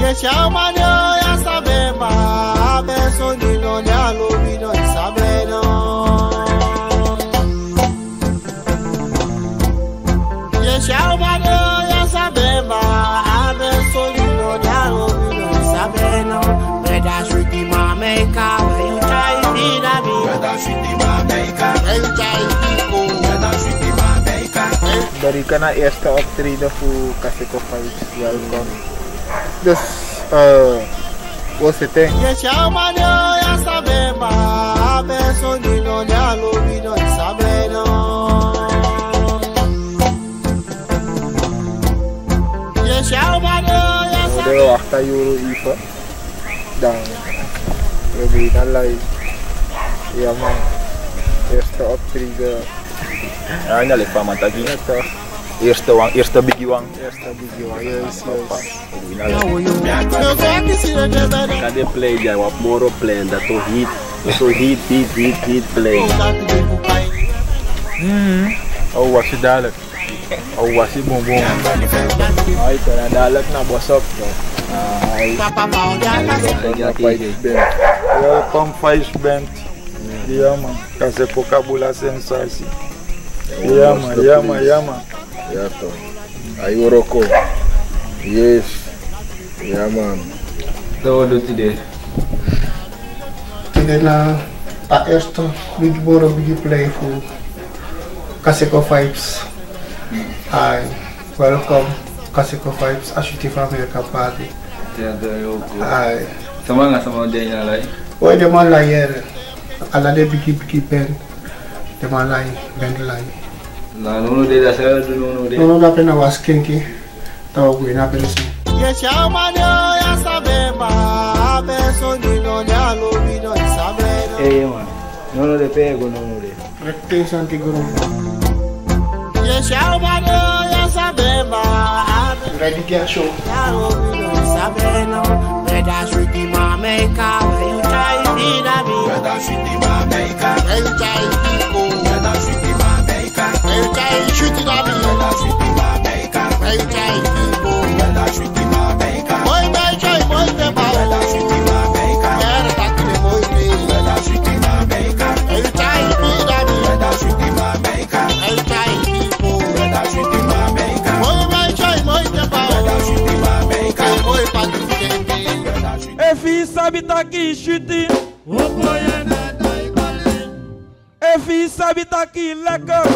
Deixa o manhã já saber, mas penso de não lhe não sabe não. Deixa o manhã já saber, mas penso de não lhe sabe não. Breda sweetie mameka, when you try to na me. Breda sweetie mameka, when you try to Breda sweetie mameka. Dari ka na eerste optreden voor Kaseko Vibes, welkom. Dus, você tem? Deixa o manhã já saber, mas penso de não lhe sabe não. Deixa o manhã já saber. Udah waktu Euro IPA dan lebih nalai ya mang eerste optreden hanya lepa mata gini tuh eerste bigi wang yes. Kade play dia wap moro play dat to hit play. Oh was je dadelijk was je bonbon Ay kana dalak na bosok to. Welkom Vibes Band. Ja man, Kaseko kabula sensasi. Ja man. Ya to. Ayo roko. Yes. Ya man. Todo today. Today na eerste big play voor Kaseko Vibes. Hi, welcome Kaseko Vibes Ashiti America Party. Hi. Sama dia nyalai. Why the man like here? Ala de big band. The man like band like. Na nono de da saya nono de. Nono da pena was kinky. Tahu gue na perisi. Deixa o manhã já saber, mas penso de não lhe sabe não. Eh man, nono de pego nono de. Recte santi guru. Deixa o manhã já saber, mas Ready get show. não sabe não. Breda sweetie mameka, when you try to na me. Breda sweetie mameka, when you try to Breda sweetie mameka, when you try to shoot na me. Breda sweetie mameka, when you try to Breda sweetie mameka. Boy my joy, boy the power. Breda sweetie mameka, yeah back to the boy me. Breda sweetie mameka, when you try to na me. Breda sweetie mameka, when you try to Breda sweetie mameka. Boy my joy, boy the power. Breda sweetie mameka, boy back to the Efi sabe tá aqui chute. Efi sabe tá aqui lekker.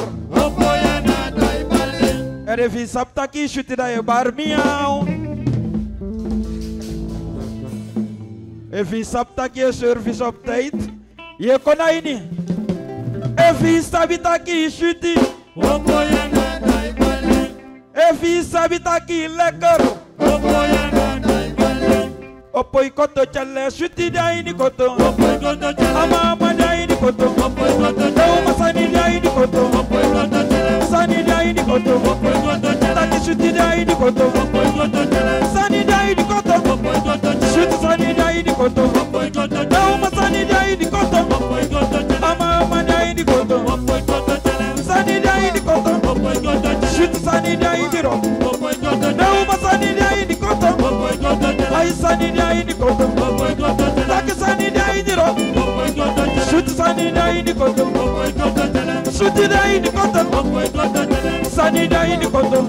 Efi sabe tá aqui chute da e barmião. Efi sabe tá aqui service op tijd. Je konijni. Efi sabe tá aqui chute. Efi sabe tá aqui lekker. Opoi koto chale shuti dai ni koto. Ama dai ni koto. Dau masani dai ni koto. Sani dai ni koto. Taki shuti dai ni koto. Sani dai ni koto. Shuti sani dai ni koto. Dau masani dai ni koto. Ama dai ni koto. Sani dai ni koto. Shuti sani dai ni ro. Dau masani dai ni koto. Ay sani dai ni koto. Taki sani dai ni ro. Shuti sani dai ni koto. Shuti dai ni koto. Sani dai ni koto.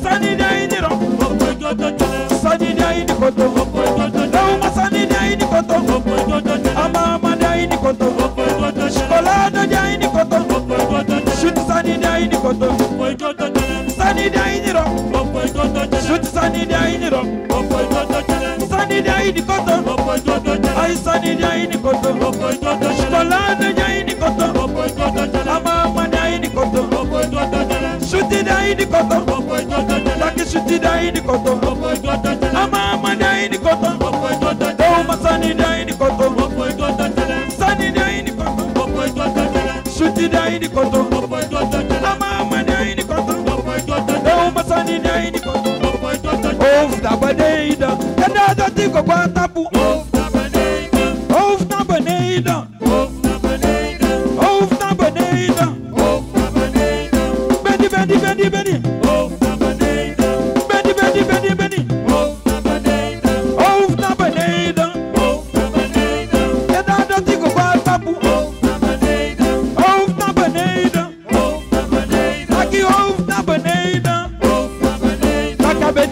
Sani dai ni ro. Sani dai ni koto. Dau masani dai ni koto. Ama dai ni koto. Chocolate dai ni koto. Shuti sani dai ni koto. Sani dai ni ro. Shuti sani dai ni ro. Sani dai ni koto. Ay sani dai ni koto. Chocolate dai ni koto. Ama dai ni koto. Shuti dai ni koto. Taki shuti dai ni koto. Ama dai ni koto. Dau masani dai ni koto. Sani dai ni koto. Shuti dai ni koto. Ama dai ni koto. Dau masani dai ni koto. Of na beneden, en dat ik op een taboe. Hoofd naar beneden, hoofd naar beneden, hoofd naar beneden, hoofd naar beneden. Benny, hoofd naar beneden, Benny,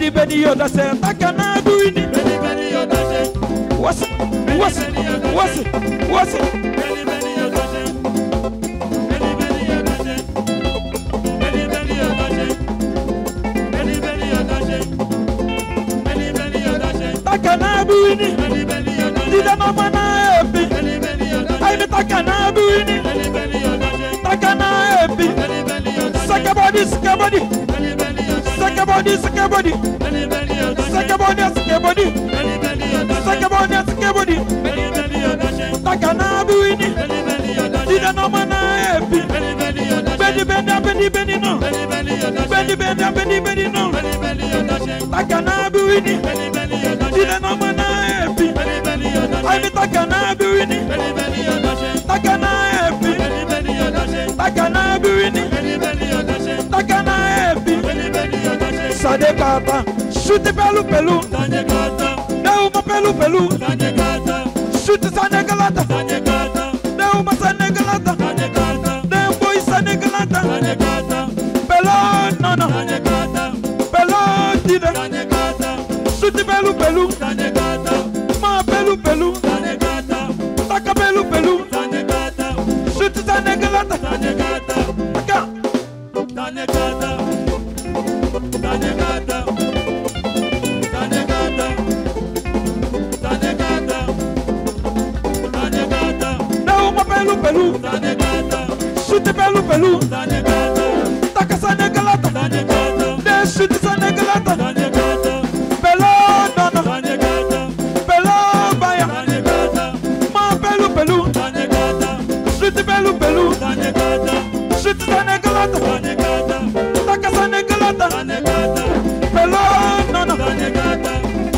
Bedi bedi yoda se takana buini. Beni beni yodaje. What's it? What's it? What's it? What's it? Beni beni yodaje. Beni beni yodaje. Beni beni yodaje. Beni beni yodaje. Beni beni yodaje. Takana buini. Beni beni yodaje. Dida mama na epi. Beni beni yodaje. Ay me takana buini. Beni beni yodaje. Takana epi. Beni beni yodaje. Sakabody, sakabody. Beni beni yodaje. Sakabody, sakabody. Beni beni yodaje. Sakabody, sakabody. Beni beni yodaje. Sakabody, sakabody. Beni beni yodaje. Takana buini. Beni beni yodaje. Dida mama na epi. Beni beni yodaje. Bedi bedi bedi bedi no. Beni beni yodaje. Bedi bedi bedi bedi no. Beni beni yodaje. Takana buini. Beni beni yodaje. Dida mama na epi. Beni beni yodaje. Ay me takana buini. Beni beni yodaje. Takana epi. Beni beni yodaje. Takana buini. Beni beni yodaje. Takana epi. Beni beni yodaje. Sade kata. Shoot pelu pelu. Tanye kata. Neuma pelu pelu. Tanye kata. Shoot sane galata. Tanye kata. Neuma sane galata. Tanye kata. Nem boy sane galata. Tanye kata. Pelo no no. Tanye kata. Pelo dida. Tanye kata. Shoot pelu pelu. Tanye kata. Ma pelu pelu. Tanye kata. Taka pelu pelu. Tanye kata. Shoot sane galata. Tanye kata. Taka. Tanye kata. Tanye kata. Tanye kata. Tanye kata. Tanye kata. Neuma pelu pelu. Tanye kata. Shoot pelu pelu. Tanye kata. Taka sane galata. Tanye kata. De shoot sane galata. Tanye kata. Pelo no no. Tanye kata. Pelo baya. Tanye kata. Ma pelu pelu. Tanye kata. Shoot pelu pelu. Tanye kata. Shoot sane galata. Tanye kata. Taka sane galata. Tanye kata. Pelo no no. Tanye kata.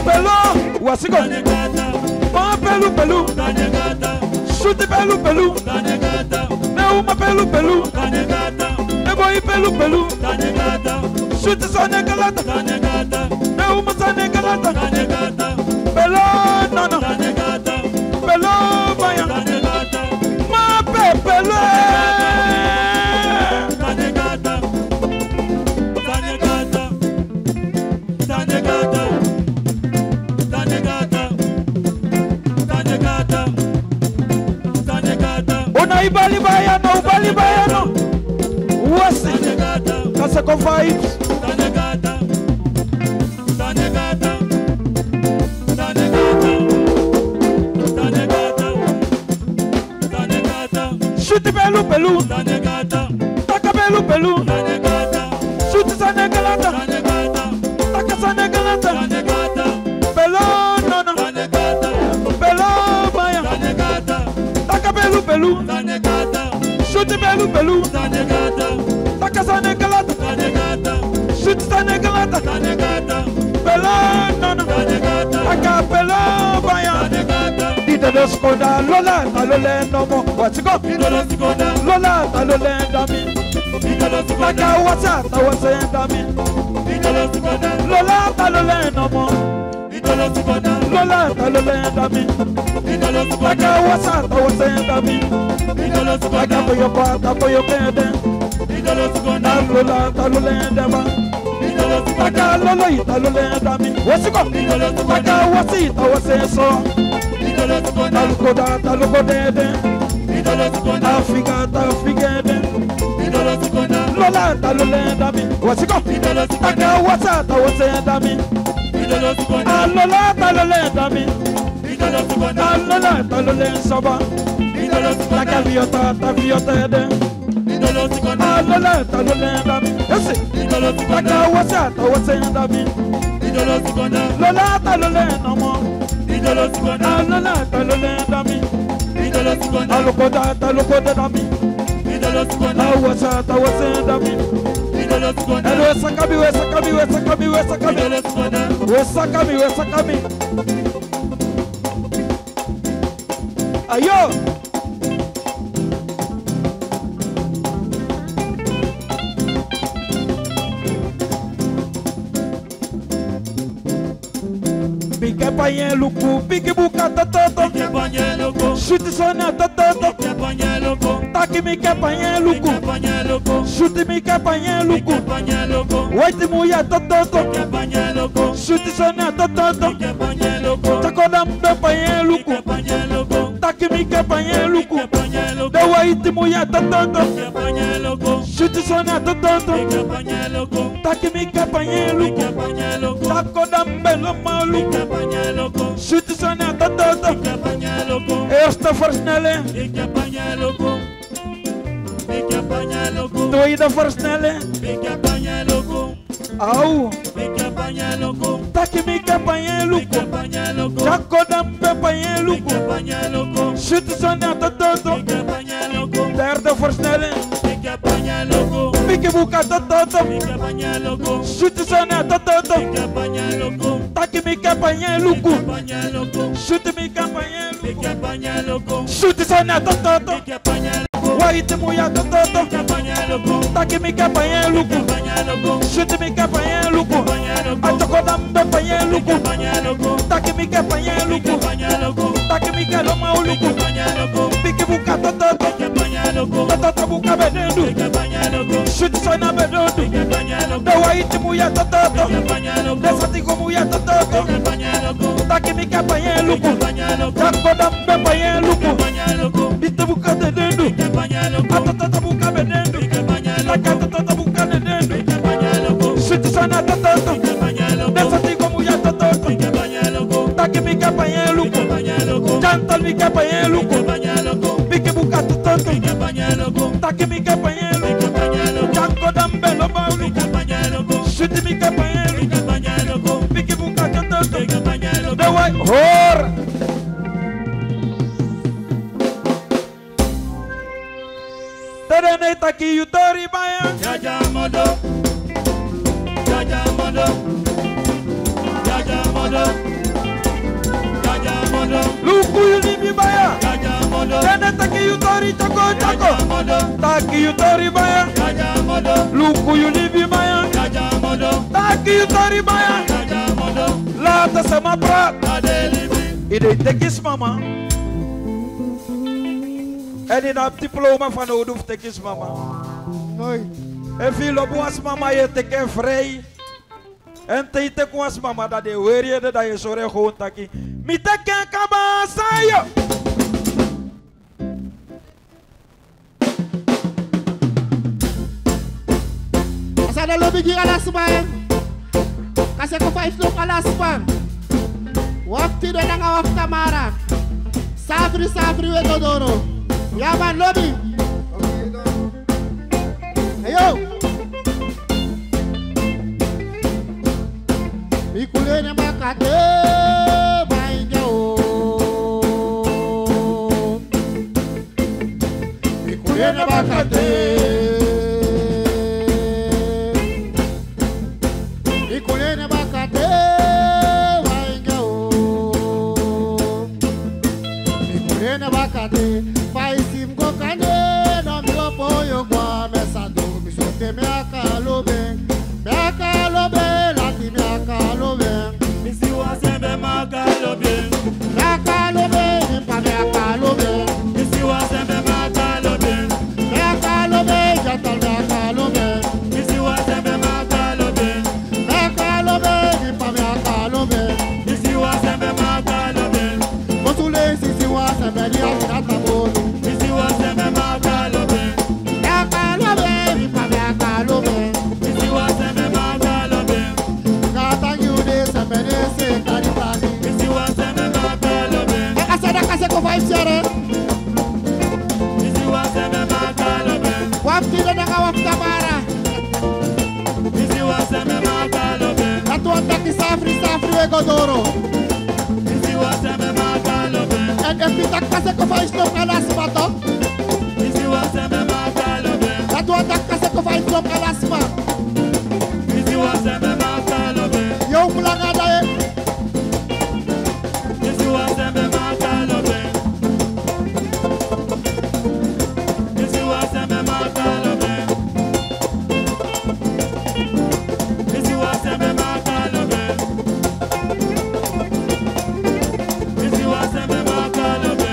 Pelo wasigo. Tanye kata. Ma pelu pelu. Tanye kata. Shoot pelu pelu. Tanye kata. Neuma pelu pelu. Tanye kata. Boy pelu pelu. Tanye kata. Shoot sane galata. Tanye kata. Neuma sane galata. Tanye kata. Pelo no no. Tanye kata. Pelo baya. Tanye kata. Ma pe pelu. Tanye kata. Tanye kata. Tanye kata. Tanye kata. Tanye kata. Tanye kata. Ona ibali baya no ibali baya no. What's it? Tanye kata. Kaseko vibes. Tanye kata. Tanye kata. Tanye kata. Tanye kata. Tanye kata. Shoot pelu pelu. Tanye kata. Taka pelu pelu. Tanye kata. Shoot sane galata. Tanye kata. Taka sane galata. Tanye kata. Pelo no no. Tanye kata. Pelo baya. Tanye kata. Taka pelu pelu. Tanye kata. Shoot pelu pelu. Tanye kata. Taka sane galata. Tanye kata. Shoot sane galata. Tanye kata. Pelo no no. Tanye kata. Taka pelo baya. Tanye kata. Dida doskoda lola talole no mo. What's it go? Idolo sikoda. Lola talole dami. Idolo sikoda. Taka wasa tawase dami. Idolo sikoda. Lola talole no mo. Idolo sikoda. Lola talole dami. Idolo sikoda. Taka wasa tawase dami. Idolo Taka sikoda. boyo pata boyo kede. Idolo sikoda. Lola talole dama. Idolo sikoda. Taka lolo talole dami. What's it go? Idolo sikoda. Taka wasi tawase so. Idolo sikoda. Taluko dede. Idolo sikoda. Africa tafigede. Idolo sikoda. Lola talole dami. What's it go? Idolo sikoda. Taka wasa tawase dami. Idolo sikoda. Lola talole dami. Idolo sikoda. Lola talole soba. Idolo sikoda. Taka viota ede. Idolo sikoda. Lola talole dami. Yes. Idolo sikoda. Taka wasa tawase dami. Idolo sikoda. Lola talole nomo. Idolo sikoda. Lola talole dami. Idolo sikoda. Taluko dami. Idolo sikoda. Wasa tawase dami. Idolo sikoda. And we sakami. Idolo sikoda. We sakami. Ayo. Pique payen luku, pique buka toto. Pique payen luku, Chute sona toto. Taki mi kapanya luku. Chute mi kapanya luku. White muya toto. Chute sona toto. Takoda mbe panya luku. Taki mi kapanya luku. The white muya toto. Chute sona toto. Taki mi kapanya luku. Takoda mbe loma luku. Chute sona toto. Eerste versnelling. Tweede versnelling. Au. Taki mi kapanya luku. Takoda mbe panya luku. Chute sona toto. Derde versnelling. Piki buka toto. Chute sona toto. Taki mi kapanya luku. Chute mi kapanya luku. Chute sona toto. White muya toto. Taki mi kapanya luku. Chute mi kapanya luku. Atakoda mbe panya luku. Taki mi kapanya luku. Taki mi kaloma luku. Piki buka toto. Toto buka bedendu. Chute sona bedendu. The white muya toto. The satigo muya toto. Taki mi kapanya luku. Takoda mbe panya luku. Bitu buka bedendu. Atata buka bedendu. Takata buka bedendu. Chute sona toto. The satigo muya toto. Taki mi kapanya luku. Jantal mi kapanya luku. Biki buka toto. Taki mi kapanya luku. Takoda mbe loba luku. Chute mi kapanya luku. Biki buka toto. The white hor. Terene taki yutori baya. Jaja modo. Jaja modo. Jaja modo. Jaja modo. Luku yunibi baya. Jaja modo. Terene taki yutori choko Jaja choko. modo. Taki yutori baya. Jaja modo. Luku yunibi baya. Jaja modo. Taki yutori baya. Jaja modo. Laat sama praat. Adelibi. Idee tekis mama. En in dat diploma van Oudhoef tekis mama. Noi. En veel boas mama je teken vrij. En te was mama dat de weer je dat je zorg gewoon taki. Mi teken kaba sayo. Asada lobby gira la span. Kasi ko 5 look ala span. Wakti do nanga wafta mara. Safri we dodoro. Ya man lobby. Hey yo. Mikulene makate bainja o. Mikulene makate. Mikulene makate bainja o. Mikulene makate. Faisim go kane no mi opoyo kwa mesado mi sote me akalobe lati me akalobe Misi wasembe makalobe. me akalobe impa me akalobe Misi wasembe makalobe. jatal me akalobe Misi wasembe makalobe. impa me akalobe Misi wasembe makalobe. kosule sisi wa sebeli akata bolu Misi wasembe makalobe. me akalobe impa me akalobe Misi wasembe makalobe. kata yude sebeli se karibani Misi wasembe makalobe. kase ko five sere Misi wasembe makalobe. wafti do nanga wafta mara Misi wasembe makalobe. atu andaki safri we godoro Misi wasembe makalobe. en epita kase ko five look ala smato Misi wasembe makalobe. atu andaki kase ko five look ala sma Misi wasembe makalobe. yo mulanga dae Misi wasembe makalobe. Misi wasembe makalobe. Misi wasembe makalobe. Misi wasembe makalobe.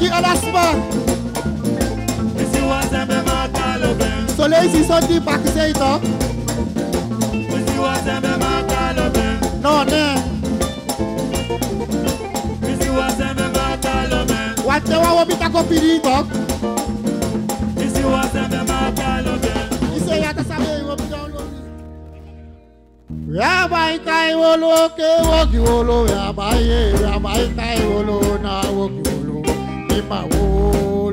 bigi alasman. Isi wa sembe makalobe. Soleil si son di pak se ito. Isi wa sembe makalobe. Non, ne. Isi wa sembe makalobe. Wate wa wabita ko piri ito. Isi wa sembe makalobe. Ise yata sabe wabita ko. Yabai kai wolo ke woki wolo. Yabai kai wolo na woki wolo. Ima wolo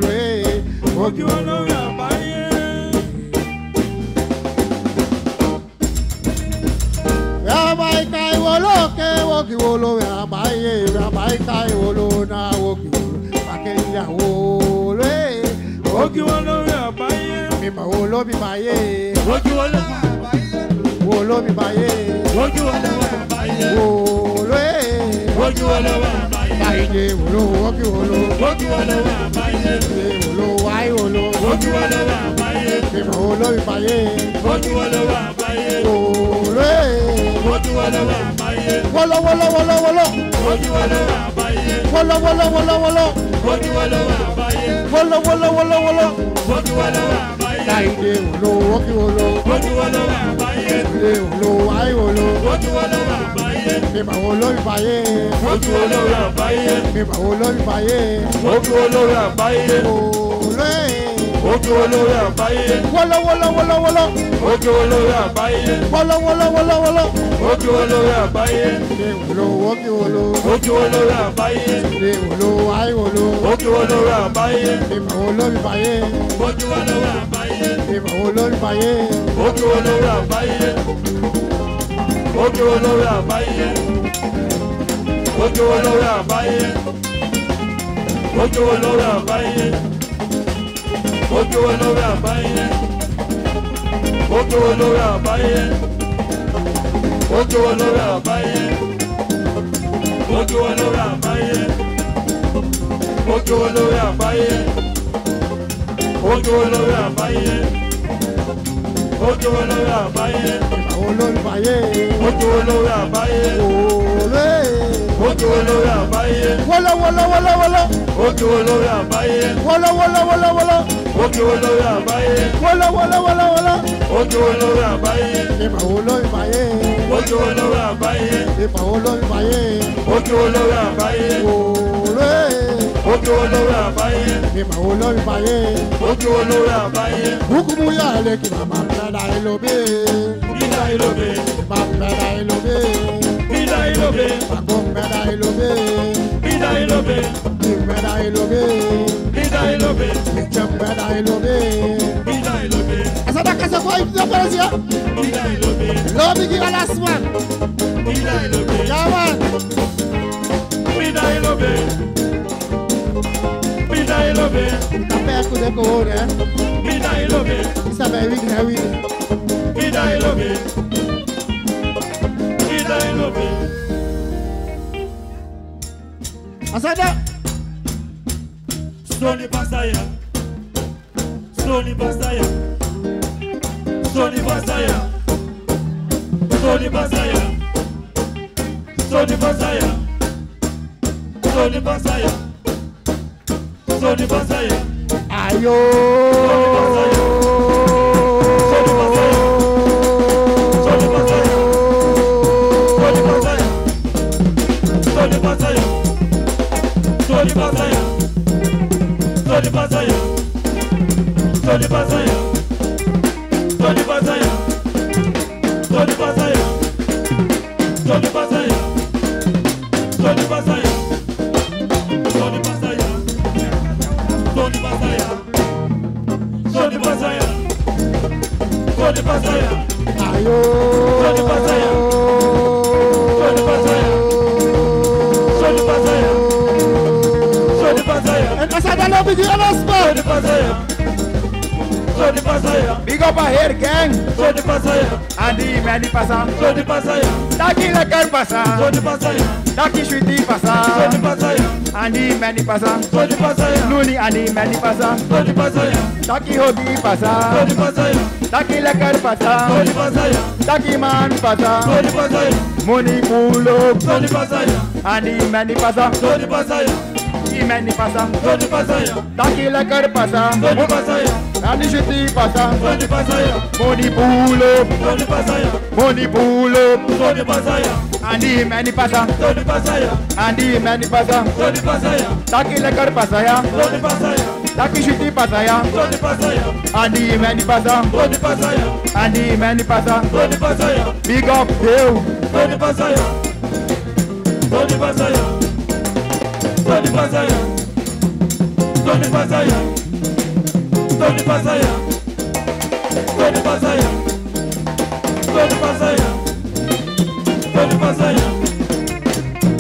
woki wolo yabai. Yabai kai wolo ke woki wolo. Yabai kai wolo na woki wolo. Pakelia wolo woki wolo yabai. Ima wolo bibaye. Woki wolo Wolo bibaye. Woki wolo baye. Woki wolo baye. baye. Wolo woki wolo. Woki wolo baye. Wolo wai wolo. Woki wolo baye. Ima wolo bibaye. Woki wolo baye. Wolo Woki wolo baye. wolo wolo wolo wolo. Woki wolo baye. Wolo wolo wolo wolo. Woki wolo baye. Wolo wolo wolo wolo. Woki wolo baye. Daide wolo woki wolo. Woki wolo baye. Wolo wai wolo. Woki wolo baye. Ima wolo bibaye. Woki wolo baye. Ima wolo bibaye. Woki wolo baye. Wolo Woki wolo baye. wolo wolo wolo wolo. Woki wolo baye. Wolo wolo wolo wolo. Woki wolo baye. Wolo woki wolo. Woki wolo baye. Wolo wai wolo. Woki wolo baye. Ima wolo bibaye. Woki wolo baye. Ima wolo bibaye. Woki wolo baye. Woki wolo baye. Woki wolo baye. Woki wolo baye. Woki wolo baye. Woki wolo baye. Woki wolo baye. Woki wolo baye. Woki wolo baye. Woki wolo baye. Woki wolo baye. Ima wolo bibaye. Woki wolo baye. Wolo Woki wolo baye. wolo wolo wolo wolo. Woki wolo baye. Wolo wolo wolo wolo. Woki wolo baye. Wolo wolo wolo wolo. Woki wolo baye. Ima wolo bibaye. Woki wolo baye. Ima wolo bibaye. Woki wolo baye. Wolo Woki wolo baye. Ima wolo bibaye. Woki wolo baye. Hukumu ya leki mama mpenda ilobe. Ida ilobe. Mama mpenda ilobe. Ida ilobe. Mako mpenda ilobe. Ida ilobe. Mpenda ilobe. Ida ilobe. Miche mpenda ilobe. Ida ilobe. Asada kase kwa ipito perezia. Ida ilobe. Lobi ki alasman. Ida ilobe. Yaman. Ida ilobe. Ida ilobe. Kape kude kohone. Ida ilobe. Isabe wiki na wiki. Ida ilobe. Ida ilobe. Asada. Sony Pasaya. Sony Pasaya. Sony Pasaya. Sony Pasaya. Sony Pasaya. Sony Pasaya. Sony Pasaya. Ayo. Sony Pasaya. Sony Pasaya. Sony Pasaya. Sony Pasaya. Sony Pasaya. Sony Pasaya. Sony Pasaya. Sony Pasaya. Sony Pasaya. Sony Pasaya. Sony Pasaya. Sony Pasaya. Sony Pasaya. Sony Pasaya. Sony Pasaya. Sony Pasaya. Ayo. Sony Pasaya. Sony Pasaya. Sony Pasaya. Sony Pasaya. Asada lobi ki alasman. Sony Pasaya. Sony Pasaya. Big up a hair gang. Sony Pasaya. Andi mani pasa. Sony Pasaya. Taki lekar pasa. Sony Pasaya. Taki sweetie Sony pasa. Pasaya. Andi mani pasa. Sony Pasaya. Luni andi mani pasa. Sony Pasaya. Taki hogi pasa. Sony Pasaya. Taki lekar pasa. Sony Pasaya. Taki man pasa. Sony Pasaya. Money pull up. Sony Pasaya. Andi mani pasa. Sony Pasaya. Andy Manny passa, Tony Pasaya, Taki lekker passa, Tony Pasaya, Andy Shitty passa, Tony Pasaya, Money pull up, Tony Pasaya, Money pull up, Tony Pasaya, Andy Manny passa, Tony Pasaya, Andy Manny passa, Tony Pasaya, Taki lekker passa ya, Tony Pasaya, Taki Shitty passa ya, Tony Pasaya, Andy Manny passa, Tony Pasaya, Andy Manny passa, Tony Pasaya, big up you, Tony Pasaya, Tony Pasaya, Tony Pasaya, Tony Pasaya, Tony Pasaya, Tony Pasaya, Tony Pasaya, Tony Pasaya,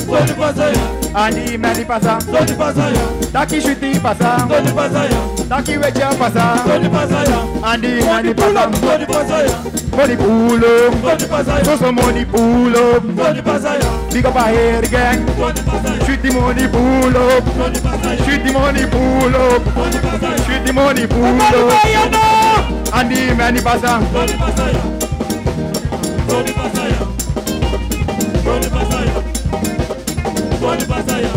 Tony Pasaya, Andy Manny passa, Tony Pasaya, Taki Shitty passa, Tony Pasaya, Taki Wecha passa, Tony Pasaya, Andy Manny passa, Tony Pasaya, Money pull up, Tony Pasaya, so money pull up, Tony Pasaya, big up a hair gang, Tony Pasaya, shoot the money pull up, Tony Pasaya, shoot the money pull up, Tony Pasaya, shoot the money pull up, Andy Manny passa, Tony Pasaya, Tony Pasaya, Tony Pasaya, Tony Pasaya,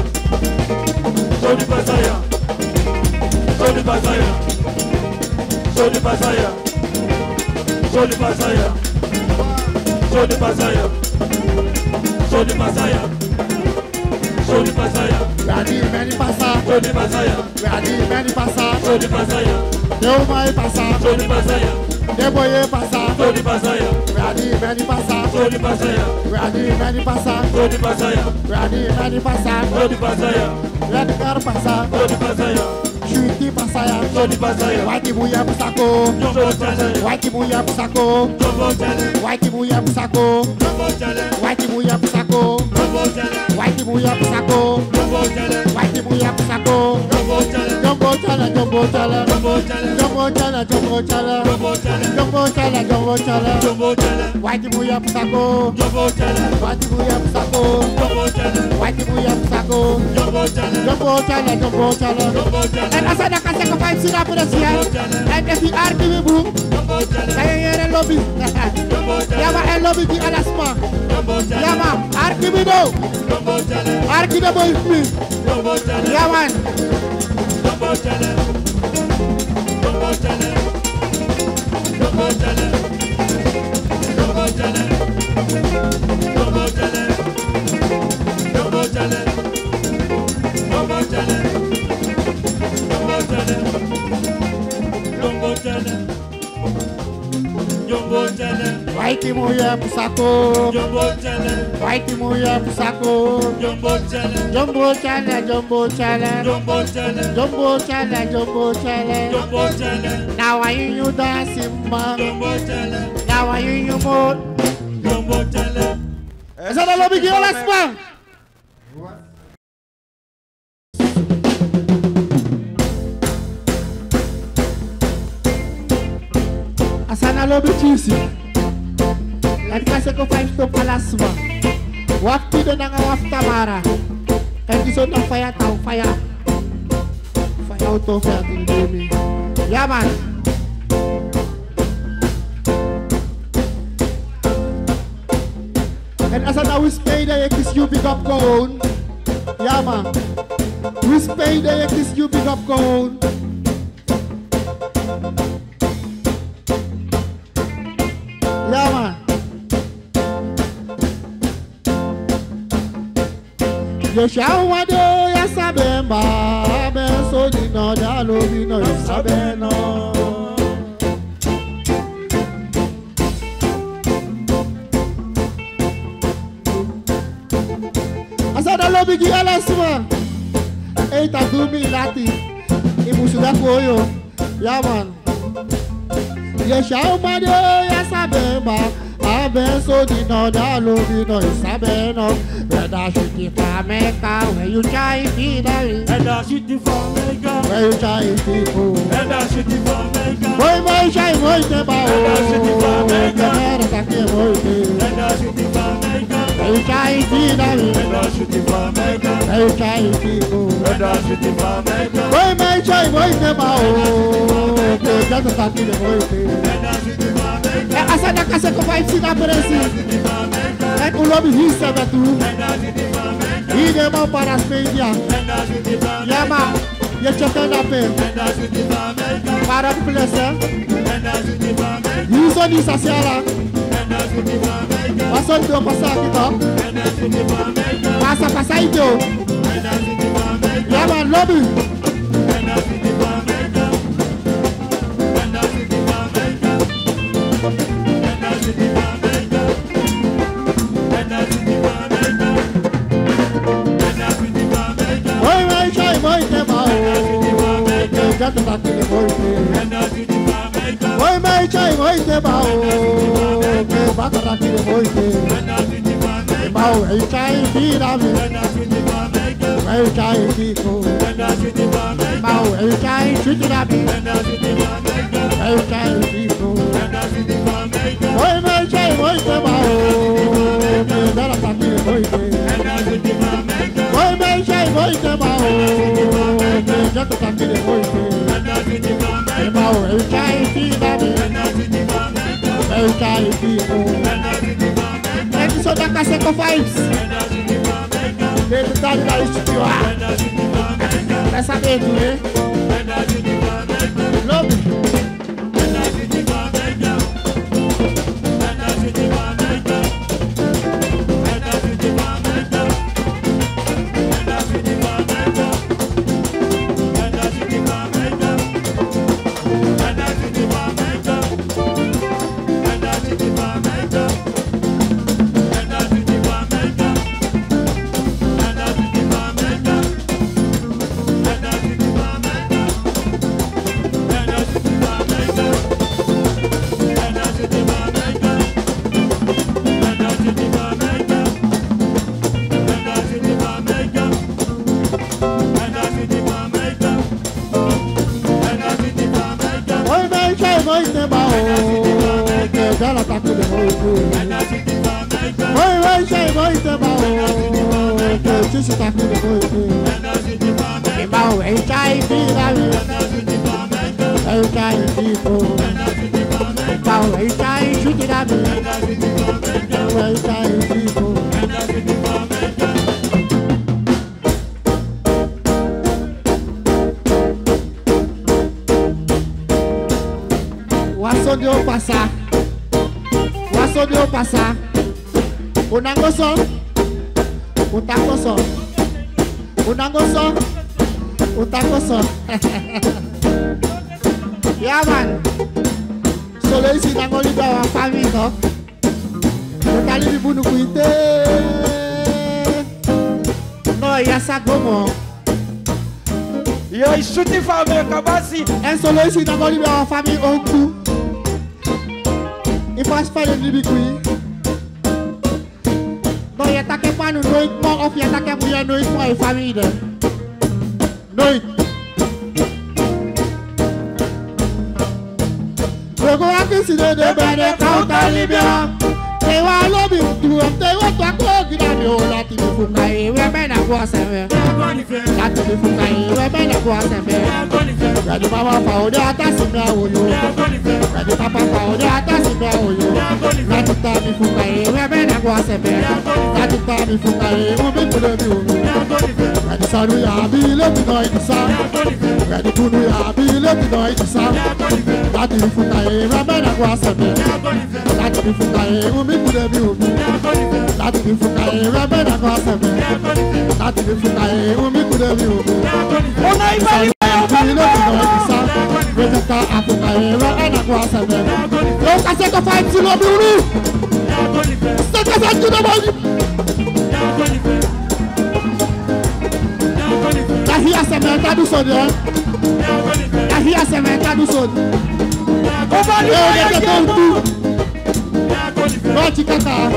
Tony Pasaya, Tony Pasaya, Tony Pasaya, Tony Pasaya, Tony Pasaya, Tony Pasaya, Tony Pasaya, Andy Manny passa, Tony Pasaya, Andy Manny passa, Tony Pasaya, Deu Mai passa, Tony Pasaya, Deboye passa, Tony Pasaya, Andy Manny passa, Tony Pasaya, Andy Manny passa, Tony Pasaya, Andy Manny passa, Tony Pasaya, Redcar passa, Tony Pasaya, Chuiti passa ya, Tony Pasaya, vai que mulher pro saco, Jumbo Challenge, vai que mulher pro saco, Jumbo Challenge, vai que mulher pro saco, Jumbo Challenge, vai que mulher pro saco, Jumbo Challenge, vai que mulher pro saco, Jumbo Challenge, vai que mulher pro saco, Jumbo Challenge, Jumbo chala, Jumbo chala, Jumbo Challenge, Jumbo chala, Jumbo chala, Jumbo Challenge, Jumbo chala, Jumbo chala, Jumbo Challenge, vai que mulher pro saco, Jumbo Challenge, vai que mulher pro saco, Jumbo Challenge, vai que mulher pro saco, Jumbo Challenge, Jumbo chala, Jumbo chala. Jumbo Challenge, En asa da kase ko five sina presian. En defi arki mi bu. Jumbo Challenge, Kaya yere lobby. Jumbo Challenge, Yama en lobby di alasma. Jumbo Challenge, Yama arki mi do. Jumbo Challenge, Arki de boy mi. Jumbo Challenge, Yaman. Jumbo Challenge, Jumbo Challenge, Jumbo Challenge, Jumbo Challenge, Jumbo Challenge, Jumbo Challenge, Jumbo Challenge, Jumbo Challenge, Jumbo Challenge, Vai que mulher pro saco. Jumbo Challenge, Vai que mulher pro saco. Jumbo Challenge, Jumbo chala, Jumbo chala. Jumbo Challenge, Jumbo chala, Jumbo chala. Jumbo Challenge, Now I you dancing man. Jumbo Challenge, Now I you more. Jumbo Challenge. Esa da lobby di alasma. Asana lobby tisi. Lan kasi ko 5 to palasma. Waktu do nang awaf tamara. And iso ng fire tau fire. Fire auto fire tindumi. Yaman. And asana we spay the ekis you big up goon. Yaman. We spay the ekis you big up goon. Yaman. Yo shawa do ya sabe mba be so di no da lo bi no ya sabe no. Asada lo bi gi alasma. Eita dumi lati. Imusuda koyo. Yaman. Yo shawa do ya sabe mba so di no da lo bi no ya sabe no. Whether shitty for America, where you try to die. And I shoot the for America. Where you try to go. And I shoot the for America. Boy, my shine, boy, the bow. And I shoot the for America. And And I shoot the for America. where you try to die. And I shoot the for America. Where you try to go. And I shoot the for America. Boy, my shine, boy, the bow. Just a copy the boy. And I shoot the for America. Asa da casa com 5 sina presi. And I shoot the for America. And ulobi hisa batu. And I shoot the for America. Ige mo para as media. Yeah, ma. You check it up here. Para the place, eh? Use on this as yala. What's on the passage, Passa itu. Ya man, lobby. Oi, vai, chai, vai, te mau. Já te tá aqui depois. Oi, vai, chai, vai, te mau. Que bata aqui depois. Mau, ei, chai, vira, Mau, chai, fico. Mau, ei, chai, chute na vida. Mau, chai, fico. Oi, vai, chai, vai, te mau. Que bata aqui depois. Oi, vai, chai, vai, te mau. Que já te tá aqui depois. Mau, ei, chai, vira, Mau, chai, fico. So da Caseco Vibes. Desde da estúdio. Vai saber, né? Lobo. Ela tá tudo muito. Vai, chai, vai, te mal. Que isso tá tudo muito. Que mal, ei, chai, vira, ei, chai, fico. Mal, ei, chai, chute na vida. Ei, chai, fico. O ação de eu passar. De eu passar o nangoso, o tacoso, o nangoso, o tacoso. Yeah, man. Solo esse nangoli da família. O tali de bunu cuide. No, ya sagomo. Yo, chute família, cabasi. É solo esse nangoli da família oku. E faz para ele bicuí. Não ia tá que pano noite, mal off ia tá que mulher noite com a família. Noite. Jogo a piscina de bem calta libia. Tem uma lobby, tem outra coisa que dá meu lá te me funga aí, é bem na boa sempre. Lá te me funga aí, é bem na boa sempre. Já de mamãe pra olhar tá se meu olho. Já de papai pra olhar tá se meu olho. Lá te tá me funga aí, é bem na boa sempre. Lá te tá me funga aí, o bico de meu. Já de saru ya bilhete nós de sal. Já de punu ya bilhete nós de sal. Lá te me funga aí, é bem na boa sempre. Lá te me funga aí, o bico de meu. Lá te me funga aí, é bem na boa sempre. Lá te me funga aí, o bico de meu. Ona ibali veja tá a funga aí, é na boa sempre. Eu Caseco Vibes no Biuru. Você quer saber tudo mais? Da ria sementa do sol, da ria sementa do sol. Eu que tô tu. Pode cantar.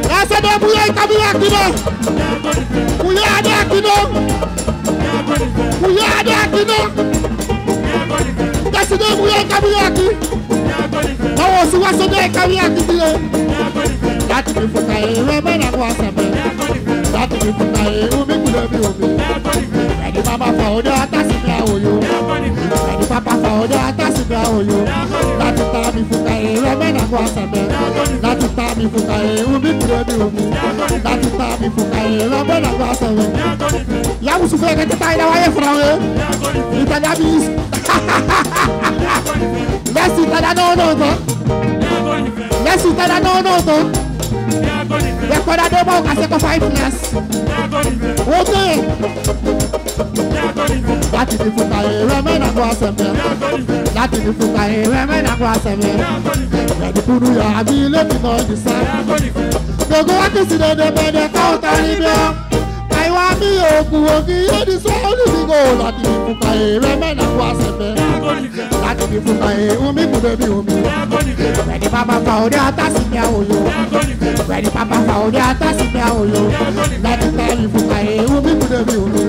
Essa não é mulher aqui não. Mulher aqui não. Mulher aqui não. Essa não é mulher aqui. Não, se você não é aqui, lá te me foca aí, é bem na boa sempre. láti fi fúnka yìí omi kúlẹ̀ bí omi. Ẹni bàbá fa ọdẹ àtàsí mi àwòyò. Ẹni bàbá fa ọdẹ àtàsí mi àwòyò. Láti ta mi fúnka yìí rẹ mẹ́nà kó àṣẹ̀mẹ́. Láti ta mi fúnka yìí omi kúlẹ̀ bí omi. Láti ta mi fúnka yìí rẹ mẹ́nà kó àṣẹ̀mẹ́. Yàwù sùfẹ́ kẹ́kẹ́ tá ìdáwà yẹ fúnra wẹ̀. Ìtajà bí lẹ́sìn ìtajà náà náà tán. Lẹ́sìn ìtajà náà náà tán. Record a demo kasi ko 5 years. Okay. Láti ní fúnka èrè mẹ́nà kó àṣẹ̀mẹ́. Láti ní fúnka èrè mẹ́nà kó àṣẹ̀mẹ́. Ẹ̀dí kúrú yọ àbí ilé mi náà di sá. Gbogbo wa kìí sí dédé bẹ́ẹ̀dẹ̀ káwọ́tà níbi ọ́. Àìwá mi òògùn ògì yé di sọ olùdígò. Láti ní fúnka èrè mẹ́nà kó àṣẹ̀mẹ́. Láti ní fúnka èrè omi kú bẹ́bí omi. Ẹ̀dí bàbá fa òde àtàsí mi àwòyò. Ẹ̀dí bàbá fa òde àtàsí mi àwòyò. Láti ta mi fúnka èrè omi kú bẹ́bí omi.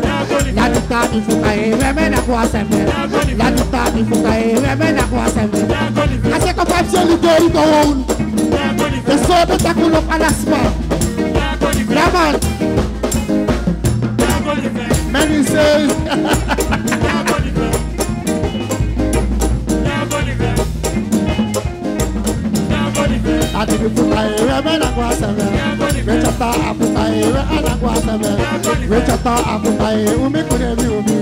Láti ta mi fúnka èrè mẹ́nà kó àṣẹ̀mẹ́. Láti ta mi fúnka èrè mẹ́nà kó àṣẹ̀mẹ́. Àṣekọ̀ fà fi olùdórí tó wọ́n. Èso tó takú ló padà sípò. Yaman. Many say. Láti fi fúnka èrè mẹ́nà kó àṣẹ̀mẹ́. Rẹ́chọ̀tà àfúnka èrè ànà kó àṣẹ̀mẹ́. Rẹ́chọ̀tà àfúnka èrè omi kú bẹ́bí omi.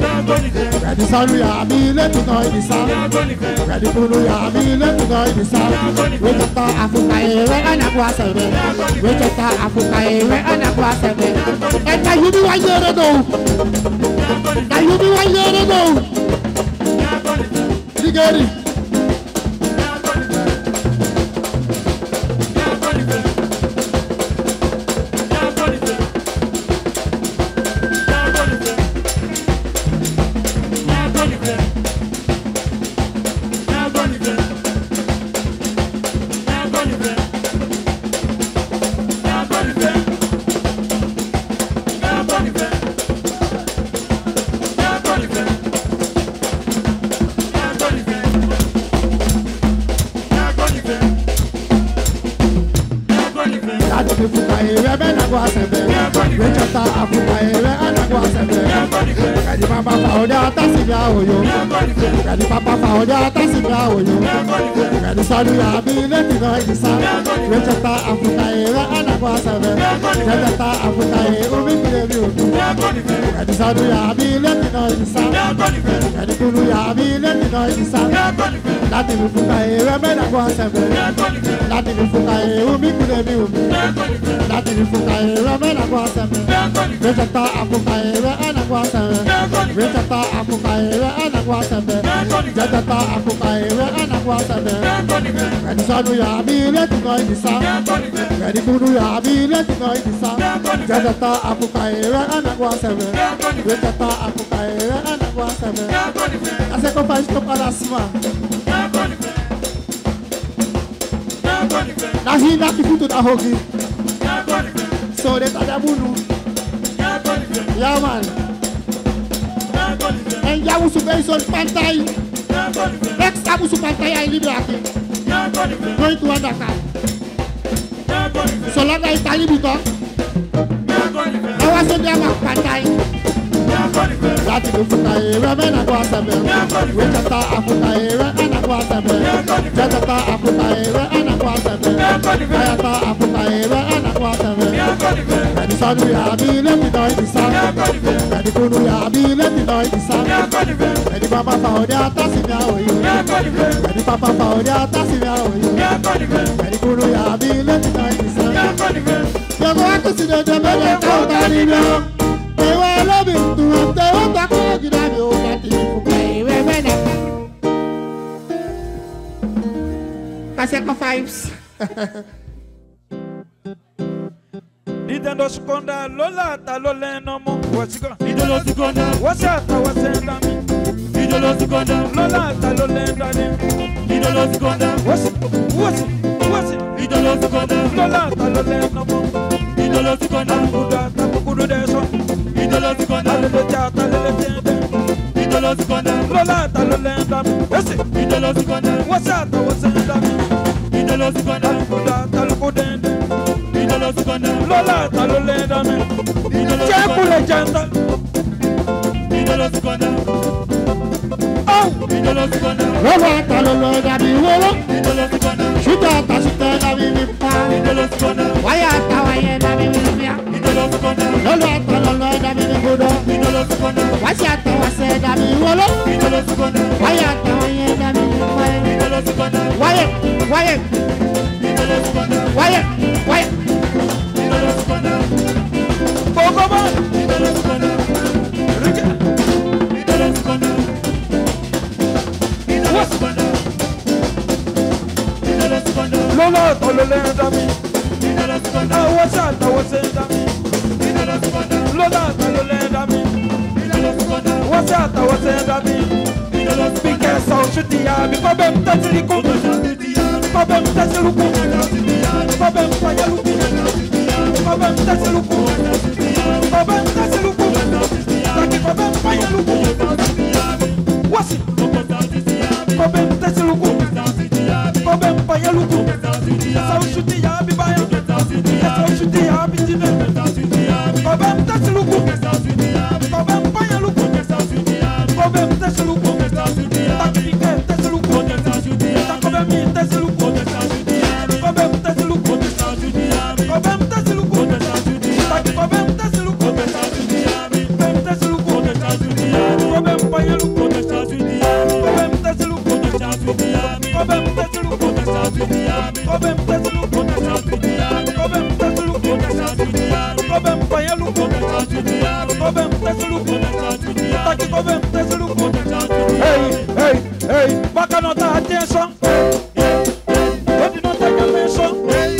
Ready sọ́nù yà mí létí náà ìdí sá. Ready kúrú yà mí létí náà ìdí sá. Rẹ́chọ̀tà àfúnka èrè ànà kó àṣẹ̀mẹ́. Rẹ́chọ̀tà àfúnka èrè ànà kó àṣẹ̀mẹ́. Ẹ̀ka yìí ni wáyé rẹ̀ dò. Ẹ̀ka yìí ni wáyé rẹ̀ dò. Digeri. Ready papa fa ọdẹ àtàsí mi àwòyò. Ready sọ́nù yà mí létí náà ìdí sá. Rẹ́chọ̀tà àfúnka èrè ànà kó àṣẹ̀mẹ́. Rẹ́chọ̀tà àfúnka èrè omi kú bẹ́bí omi. Ready sọ́nù yà mí létí náà ìdí sá. Ready kúrú yà mí létí náà ìdí sá. Láti ní fúnka èrè mẹ́nà kó àṣẹ̀mẹ́. Láti ní fúnka èrè omi kú bẹ́bí omi. Láti ní fúnka èrè mẹ́nà kó àṣẹ̀mẹ́. Rẹ́chọ̀tà àfúnka èrè ànà kó àṣẹ̀mẹ́. Rẹ́chọ̀tà àfúnka èrè ànà kó àṣẹ̀mẹ́. Jẹ́jẹ̀tà àfúnka èrè ànà kó àṣẹ̀mẹ́. Ready sọ́nù yà mí létí náà ìdí sá. Ready kúrú yà mí létí náà ìdí sá. Jẹ́jẹ̀tà àfúnka èrè ànà kó àṣẹ̀mẹ́. Rẹ́chọ̀tà àfúnka èrè ànà kó àṣẹ̀mẹ́. Àṣekọ̀ fà ìṣtọ̀ padà símà. Nahi na kifutu na hogi. So de tadabunu. Yeah man. En ya musu beison pantai. Next time musu pantai ay libre aquí. Going to Andaka. So long as Itali bito. I was on the pantai. Láti ní fúnka èrè mẹ́nà kó àṣẹ̀mẹ́. Rẹ́chọ̀tà àfúnka èrè ànà kó àṣẹ̀mẹ́. Jẹ́jẹ̀tà àfúnka èrè ànà kó àṣẹ̀mẹ́. Ayàtà àfúnka èrè ànà kó àṣẹ̀mẹ́. Ready sọ́nù yà mí létí náà ìdí sá. Ready kúrú yà mí létí náà ìdí sá. Ready bàbá fa òde àtàsí mi àwòyò. Ready bàbá fa òde àtàsí mi àwòyò. Ready kúrú yà mí létí náà ìdí sá. Yọ̀gọ̀ wá kìí sí dédé bẹ́ẹ̀ káwọ́tà níbi ọ́. Ewe lobi tu ante ota ko gida mi o láti fuka ewe mena. Kaseko 5s. Nintendo seconda lola ta loleno mo wasiko. Idolo seconda. Wasata wasenda mi. Idolo seconda. Lola ta lolendo ni. Idolo seconda. Wasi. Idolo seconda. Lola ta lolendo mo. Idolo seconda. Kudu deso. Idolo seconda. Lele chata lele tiende. Idolo seconda. Lola ta lolendo mi. Wasi. Idolo seconda. Wasata wasenda mi. Idolo seconda. Kuda ta lukudende. Idolo seconda. Lola ta lolendo mi. agenda. Idolo Sikonda. Oh, Idolo Sikonda. Lolata loloda biwolo. Idolo Sikonda. Shutata shutata bibimpa. Idolo Sikonda. Wayata wayena bibimya. Idolo Sikonda. Lolata loloda bibibudo. Idolo Sikonda. Washata waseda biwolo. Idolo Sikonda. Wayata wayena bibimpa. Idolo Sikonda. Waye. Idolo Sikonda. Waye. Idolo Sikonda. Bogoma. Idolo Sikonda. Rika. Idolo Sikonda. Idolo Sikonda. Idolo Sikonda. Lola tololenda mi. Idolo Sikonda. Awasata wasenda mi. Idolo Sikonda. Lola tololenda mi. Idolo Sikonda. Wasata wasenda mi. Idolo Sikonda. Bike sa shutia mi kobe mtaziliku. Kobe mtaziluku. Kobe mtayaluku. Kobe mtaziluku. Kobe mtaziluku. Taki kobe mtayaluku. Wasi. Kobe mtaziluku. Kobe mtayaluku. Sa shutia mi baya. Sa shutia mi jine. Kobe mtaziluku. Kobe mtayaluku. Kobe mtaziluku. Taki bike mtaziluku. Kobe mi mtaziluku. Kobe mtaziluku. Kobe mtaziluku. Taki kobe mtaziluku. Kobe mtaziluku. Kobe mtayaluku. Kobe mtaziluku. Kobe mtaziluku. Kobe mtaziluku. Kobe mtaziluku. Kobe mtayaluku. Kobe mtaziluku. Taki kobe mtaziluku. Hey, baka nota attention. Odi nota attention. Hey.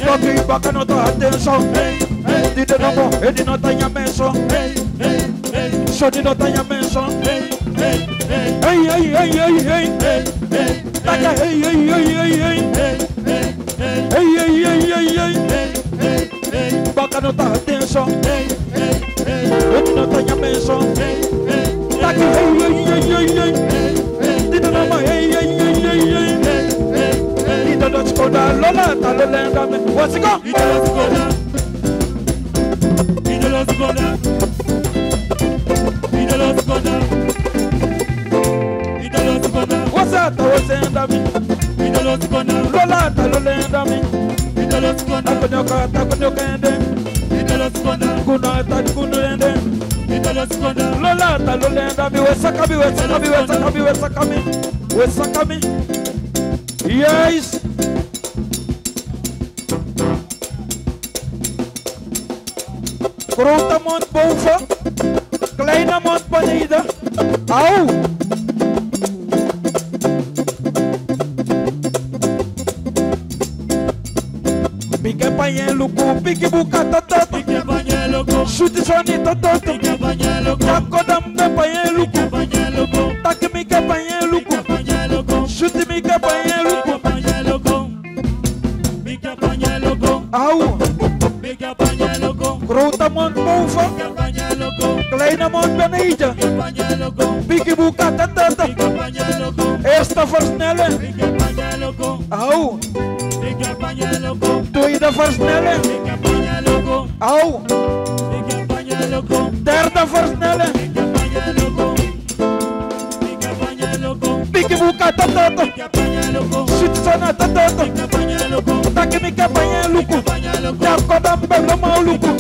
Taki baka nota attention. Di de nomo, edi nota attention. So di nota attention. Hey. Taka hey. Baka nota attention. Edi nota attention. Taki hey. Di de nomo hey. Di de nota skoda lola talolenda me. What's it go? Idolo Sikonda. Idolo Sikonda. Idolo Sikonda. Idolo Sikonda. Wasata wasenda mi. Idolo Sikonda. Lola talolenda mi. Idolo Sikonda. Takunyoka ende. Idolo Sikonda. Kuna takunyo ende. Idolo Sikonda. Lola talolenda mi. Wesaka mi. Yes. Grote mond boven, kleine mond beneden. Au! Pike panyen luku, pike buka tatat. Pike panyen luku. Shuti soni tatat. Pike panyen luku. Yakodam me panyen luku. Pike panyen luku. Taki mike panyen luku. Pike panyen luku. Shuti mike panyen luku. Pike panyen luku. Pike panyen luku. Au! Pike panyen luku. Grote mond boven, Pike panyen luku. kleine mond beneden. Pike panyen luku. Pike buka tatat. Pike panyen luku. Eerste versnellen. Pike panyen luku. Au! Pike panyen luku. Tweede versnellen. Pike panyen luku. Au! Pike panyen luku. Derde versnellen. Pike panyen luku. Pike panyen luku. Pike buka tatat. Pike panyen luku. Shuti sana tatat. Pike panyen luku. Taki mike panyen luku. Pike panyen luku. Yakodam belo ma luku.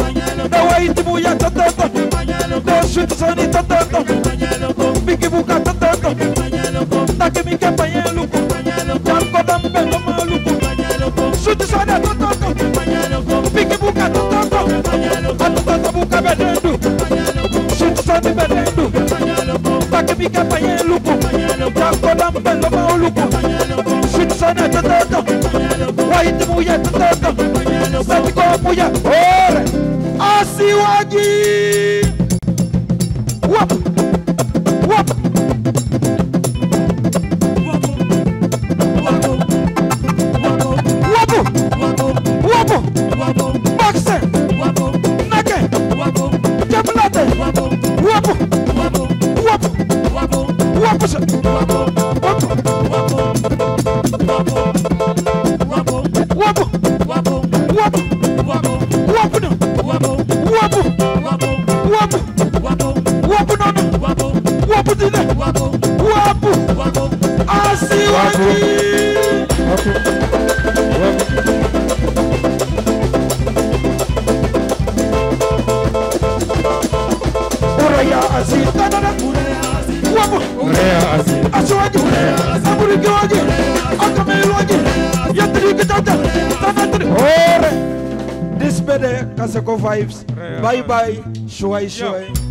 Dawa itimu ya tatat. Pike panyen luku. Do shuti sani tatat. Pike panyen luku. Pike buka tatat. Pike panyen luku. Taki mike panyen luku. Panyen luku. Yakodam belo ma luku. Panyen luku. Shuti sana tatat. Panyen luku. Pike buka tatat. Panyen luku. Atata buka bedendu. Panyen luku. Shuti sani bedendu. Panyen luku. Taki mike panyen luku. Panyen luku. Yakodam belo ma luku. Panyen luku. Shuti sana tatat. Panyen luku. Wa itimu ya tatat. Panyen luku. Sati ko puya. Ore. Asiwagi. Wap. Wap. Wabu. Wabu. Boxe. Nake. Jablate. Wabu. Wabu. Wabu. Wabu. Uraya Aziz, Uraya Aziz, Aswaji, Amurigaji, Akamewaji, Yatrika Tata, Tanatri. This better Kaseko vibes. Bye bye, Shuai Shuai.